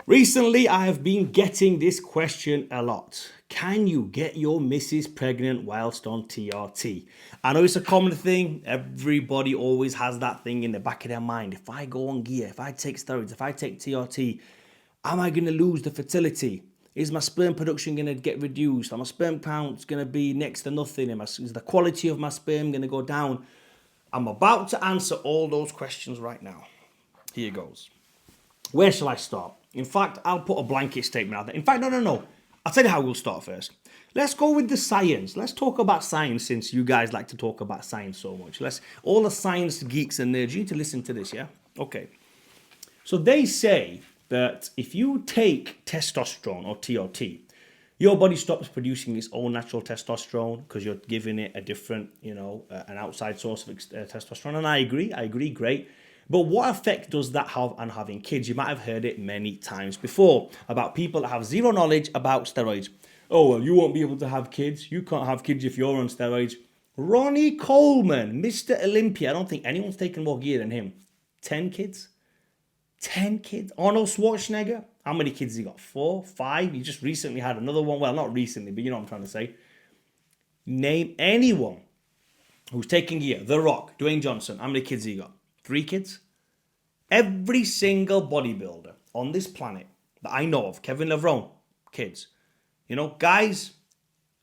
Recently, I have been getting this question a lot. Can you get your missus pregnant whilst on TRT? I know it's a common thing. Everybody always has that thing in the back of their mind. If I go on gear, if I take steroids, if I take TRT, am I going to lose the fertility? Is my sperm production going to get reduced? Are my sperm counts going to be next to nothing? Is the quality of my sperm going to go down? I'm about to answer all those questions right now. Here goes. Where shall I start? In fact, I'll put a blanket statement out there. In fact, no. I'll tell you how we'll start first. Let's go with the science. Let's talk about science since you guys like to talk about science so much. All the science geeks and nerds, you need to listen to this, yeah? Okay. So they say that if you take testosterone or TRT, your body stops producing its own natural testosterone because you're giving it a different, an outside source of testosterone. And I agree, great. But what effect does that have on having kids? You might have heard it many times before about people that have zero knowledge about steroids. Oh, well, you won't be able to have kids. You can't have kids if you're on steroids. Ronnie Coleman, Mr. Olympia. I don't think anyone's taken more gear than him. 10 kids? 10 kids? Arnold Schwarzenegger? How many kids has he got? 4? 5? He just recently had another one. Well, not recently, but you know what I'm trying to say. Name anyone who's taking gear. The Rock, Dwayne Johnson. How many kids has he got? 3 kids? Every single bodybuilder on this planet that I know of, Kevin Levrone, kids. Guys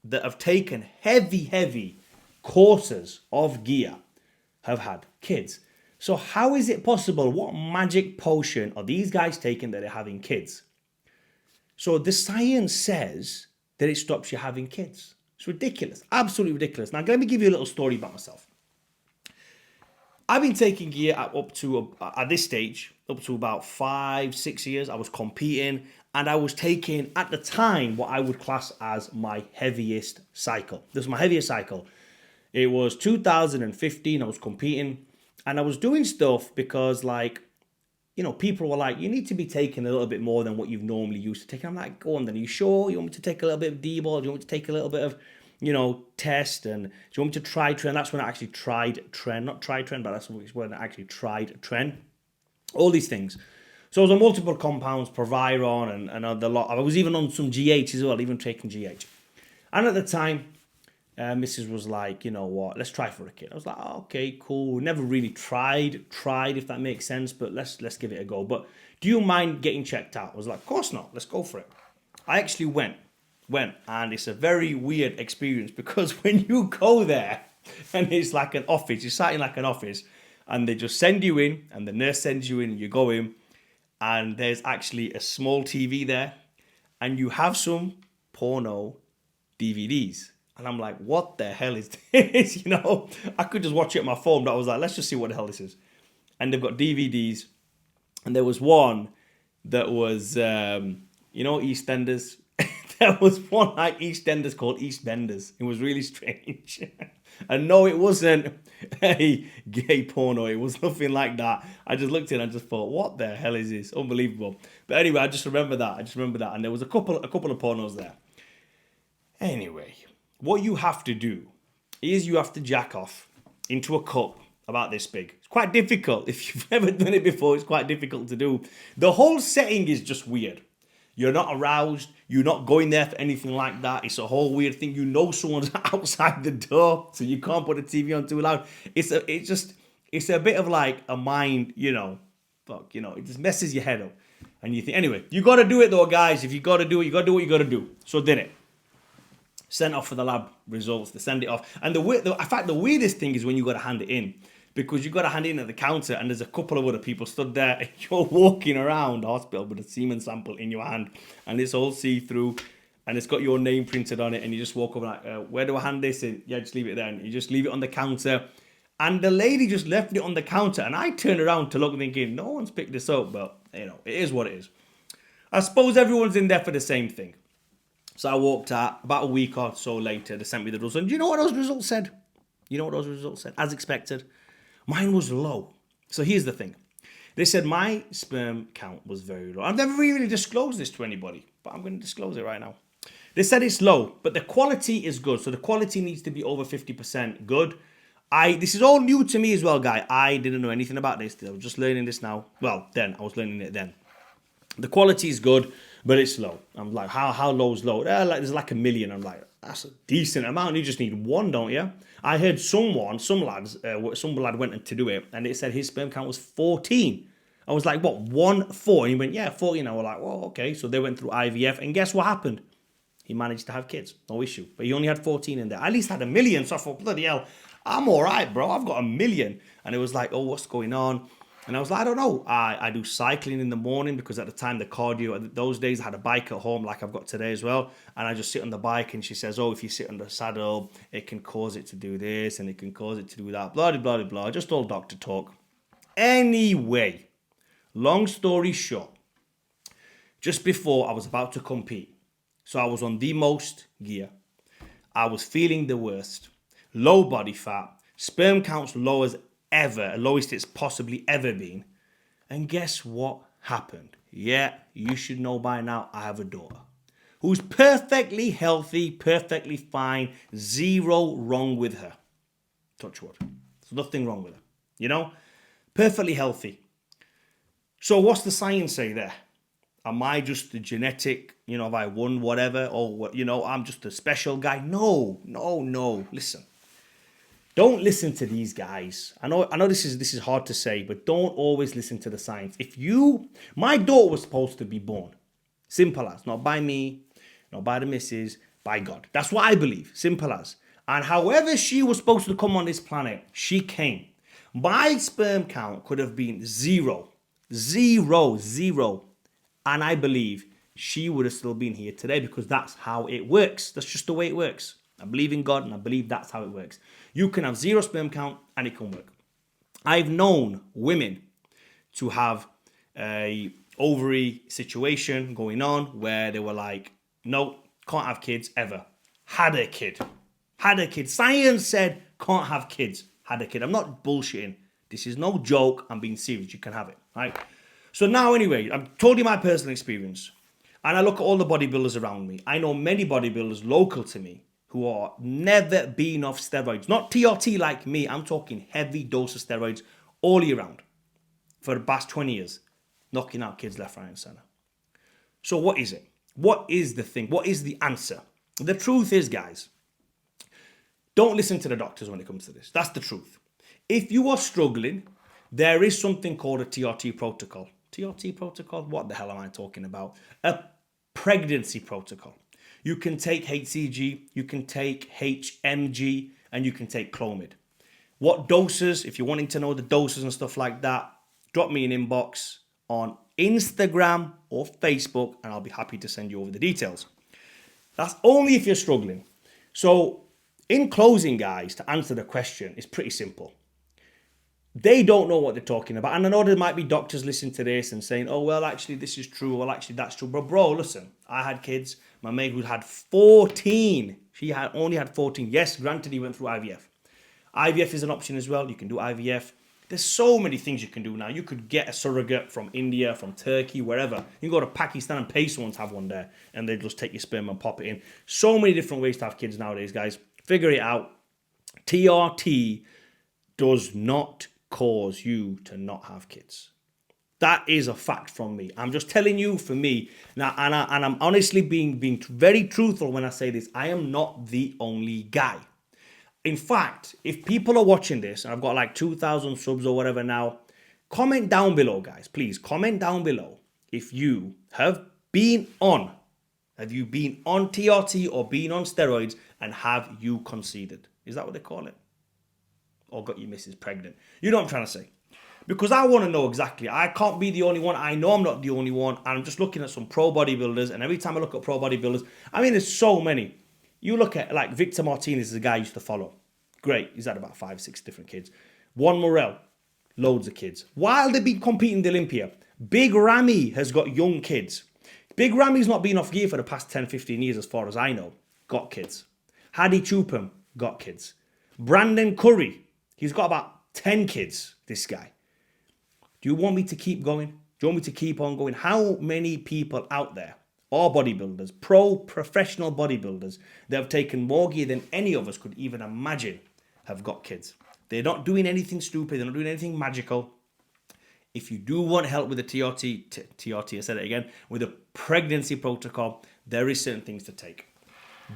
that have taken heavy courses of gear have had kids. So how is it possible? What magic potion are these guys taking that they're having kids? So the science says that it stops you having kids. It's ridiculous, absolutely ridiculous. Now let me give you a little story about myself. I've been taking gear up to, at this stage, up to about 5-6 years. I was competing and I was taking, at the time, what I would class as my heaviest cycle. This was my heaviest cycle. It was 2015, I was competing and I was doing stuff because people were like, you need to be taking a little bit more than what you've normally used to take. I'm like, go on then, are you sure? You want me to take a little bit of D-ball? Do you want me to take a little bit of test, and do you want me to try tren? That's when I actually tried tren, not try tren, but that's when I actually tried tren. All these things. So I was on multiple compounds, Proviron, and the lot. I was even on some GH as well, even taking GH. And at the time, Mrs. was like, you know what, let's try for a kid. I was like, oh, okay, cool. Never really tried, if that makes sense, but let's give it a go. But do you mind getting checked out? I was like, of course not. Let's go for it. I actually went, and it's a very weird experience because when you go there and it's like an office, you're sat in like an office and they just send you in and the nurse sends you in and you go in and there's actually a small TV there and you have some porno DVDs. And I'm like, what the hell is this? I could just watch it on my phone, but I was like, let's just see what the hell this is. And they've got DVDs and there was one that was, EastEnders. There was one like EastEnders called EastBenders. It was really strange. And no, it wasn't a gay porno. It was nothing like that. I just looked at it and just thought, what the hell is this? Unbelievable. But anyway, I just remember that. And there was a couple of pornos there. Anyway, what you have to do is you have to jack off into a cup about this big. It's quite difficult. If you've never done it before, it's quite difficult to do. The whole setting is just weird. You're not aroused. You're not going there for anything like that. It's a whole weird thing. Someone's outside the door, so you can't put the TV on too loud. It's a bit of like a mind, it just messes your head up. And you think, anyway, you got to do it though, guys. If you got to do it, you got to do what you got to do. So did it. Sent off for the lab results. They send it off. And in fact, the weirdest thing is when you got to hand it in. Because you've got to hand it in at the counter and there's a couple of other people stood there and you're walking around the hospital with a semen sample in your hand and it's all see-through and it's got your name printed on it and you just walk over like, where do I hand this in? Yeah, just leave it there. And you just leave it on the counter. And the lady just left it on the counter and I turned around to look thinking, no one's picked this up, but it is what it is. I suppose everyone's in there for the same thing. So I walked out about a week or so later, they sent me the results. And do you know what those results said? As expected. Mine was low. So here's the thing. They said my sperm count was very low. I've never really disclosed this to anybody, but I'm going to disclose it right now. They said it's low, but the quality is good. So the quality needs to be over 50% good. This is all new to me as well, guy. I didn't know anything about this. I was just learning this now. Well, then. I was learning it then. The quality is good, but it's low. I'm like, how low is low? Like there's like 1 million. I'm like, that's a decent amount. You just need one, don't you? I heard some lad went in to do it, and it said his sperm count was 14. I was like, what, 1, 4? And he went, yeah, 14. I was like, well, okay. So they went through IVF, and guess what happened? He managed to have kids, no issue. But he only had 14 in there. I at least had 1 million. So I thought, bloody hell, I'm all right, bro. I've got 1 million. And it was like, oh, what's going on? And I was like, I don't know. I do cycling in the morning because at the time the cardio, those days I had a bike at home like I've got today as well. And I just sit on the bike and she says, oh, if you sit on the saddle, it can cause it to do this and it can cause it to do that. Blah, blah, blah, blah. Just all doctor talk. Anyway, long story short, just before I was about to compete, so I was on the most gear. I was feeling the worst. Low body fat, sperm counts low as ever, lowest it's possibly ever been. And guess what happened? Yeah, you should know by now I have a daughter who's perfectly healthy, perfectly fine, zero wrong with her. Touch wood. There's nothing wrong with her. You know? Perfectly healthy. So what's the science say there? Am I just the genetic, have I won whatever? Or, I'm just a special guy? No. Listen. Don't listen to these guys. I know this is hard to say, but don't always listen to the science. My daughter was supposed to be born. Simple as. Not by me, not by the missus, by God. That's what I believe. Simple as. And however she was supposed to come on this planet, she came. My sperm count could have been zero. And I believe she would have still been here today because that's how it works. That's just the way it works. I believe in God and I believe that's how it works. You can have zero sperm count and it can work. I've known women to have a ovary situation going on where they were like, no, can't have kids ever. Had a kid. Science said can't have kids. Had a kid. I'm not bullshitting. This is no joke. I'm being serious. You can have it, right? So now anyway, I've told you my personal experience. And I look at all the bodybuilders around me. I know many bodybuilders local to me who are never been off steroids. Not TRT like me. I'm talking heavy dose of steroids all year round for the past 20 years. Knocking out kids left, right and center. So what is it? What is the thing? What is the answer? The truth is, guys, don't listen to the doctors when it comes to this. That's the truth. If you are struggling, there is something called a TRT protocol. TRT protocol? What the hell am I talking about? A pregnancy protocol. You can take HCG, you can take HMG, and you can take Clomid. What doses, if you're wanting to know the doses and stuff like that, drop me an inbox on Instagram or Facebook, and I'll be happy to send you over the details. That's only if you're struggling. So, in closing, guys, to answer the question, it's pretty simple. They don't know what they're talking about. And I know there might be doctors listening to this and saying, oh, well, actually, this is true. Well, actually, that's true. But bro, listen, I had kids. My mate who had 14. She only had 14. Yes, granted, he went through IVF. IVF is an option as well. You can do IVF. There's so many things you can do now. You could get a surrogate from India, from Turkey, wherever. You can go to Pakistan and pay someone to have one there. And they just take your sperm and pop it in. So many different ways to have kids nowadays, guys. Figure it out. TRT does not cause you to not have kids. That is a fact from me. I'm just telling you for me. Now, and I'm honestly being very truthful when I say this. I am not the only guy. In fact, if people are watching this, and I've got like 2,000 subs or whatever now, comment down below, guys. Please comment down below if you have been on TRT or been on steroids and have you conceded? Is that what they call it? Or got your missus pregnant? You know what I'm trying to say? Because I want to know exactly. I can't be the only one. I know I'm not the only one. And I'm just looking at some pro bodybuilders. And every time I look at pro bodybuilders, I mean, there's so many. You look at, like, Victor Martinez is a guy I used to follow. Great. He's had about 5, 6 different kids. Juan Morel, loads of kids. While they've been competing in the Olympia, Big Ramy has got young kids. Big Ramy's not been off gear for the past 10, 15 years as far as I know. Got kids. Hadi Chupam, got kids. Brandon Curry, he's got about 10 kids, this guy. Do you want me to keep going? Do you want me to keep on going? How many people out there are bodybuilders, professional bodybuilders, that have taken more gear than any of us could even imagine have got kids? They're not doing anything stupid. They're not doing anything magical. if you do want help with the TRT, I said it again, with the pregnancy protocol, there is certain things to take.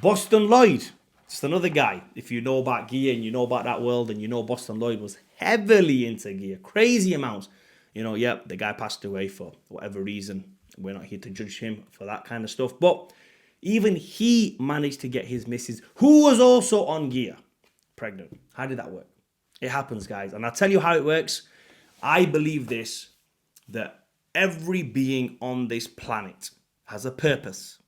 Boston Lloyd, just another guy. If you know about gear and you know about that world and you know Boston Lloyd was heavily into gear, crazy amounts. The guy passed away for whatever reason. We're not here to judge him for that kind of stuff. But even he managed to get his missus, who was also on gear, pregnant. How did that work? It happens, guys. And I'll tell you how it works. I believe this, that every being on this planet has a purpose.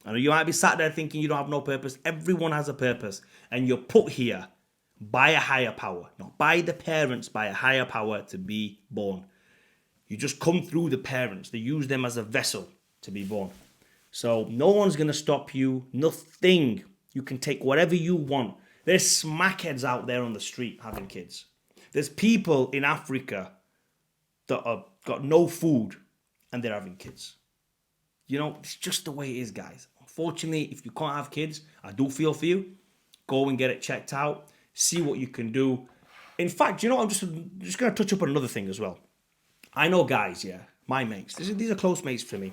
I know you might be sat there thinking you don't have no purpose. Everyone has a purpose. And you're put here by a higher power. Not by the parents, by a higher power to be born. You just come through the parents. They use them as a vessel to be born. So no one's going to stop you. Nothing. You can take whatever you want. There's smackheads out there on the street having kids. There's people in Africa that have got no food and they're having kids. It's just the way it is, guys. Unfortunately, if you can't have kids, I do feel for you. Go and get it checked out. See what you can do. In fact, I'm just going to touch up on another thing as well. I know guys, my mates. These are close mates for me.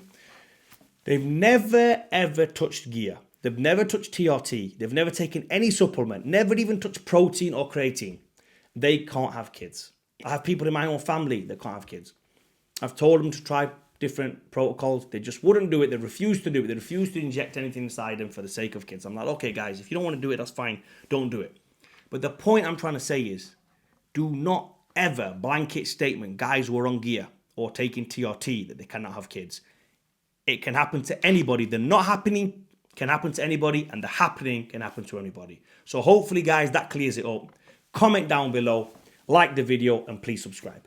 They've never, ever touched gear. They've never touched TRT. They've never taken any supplement. Never even touched protein or creatine. They can't have kids. I have people in my own family that can't have kids. I've told them to try different protocols. They just wouldn't do it. They refused to do it. They refused to inject anything inside them for the sake of kids. I'm like, okay, guys, if you don't want to do it, that's fine. Don't do it. But the point I'm trying to say is, do not ever blanket statement guys who are on gear or taking TRT that they cannot have kids. It can happen to anybody. The not happening can happen to anybody, and the happening can happen to anybody. So hopefully, guys, that clears it up. Comment down below, like the video, and please subscribe.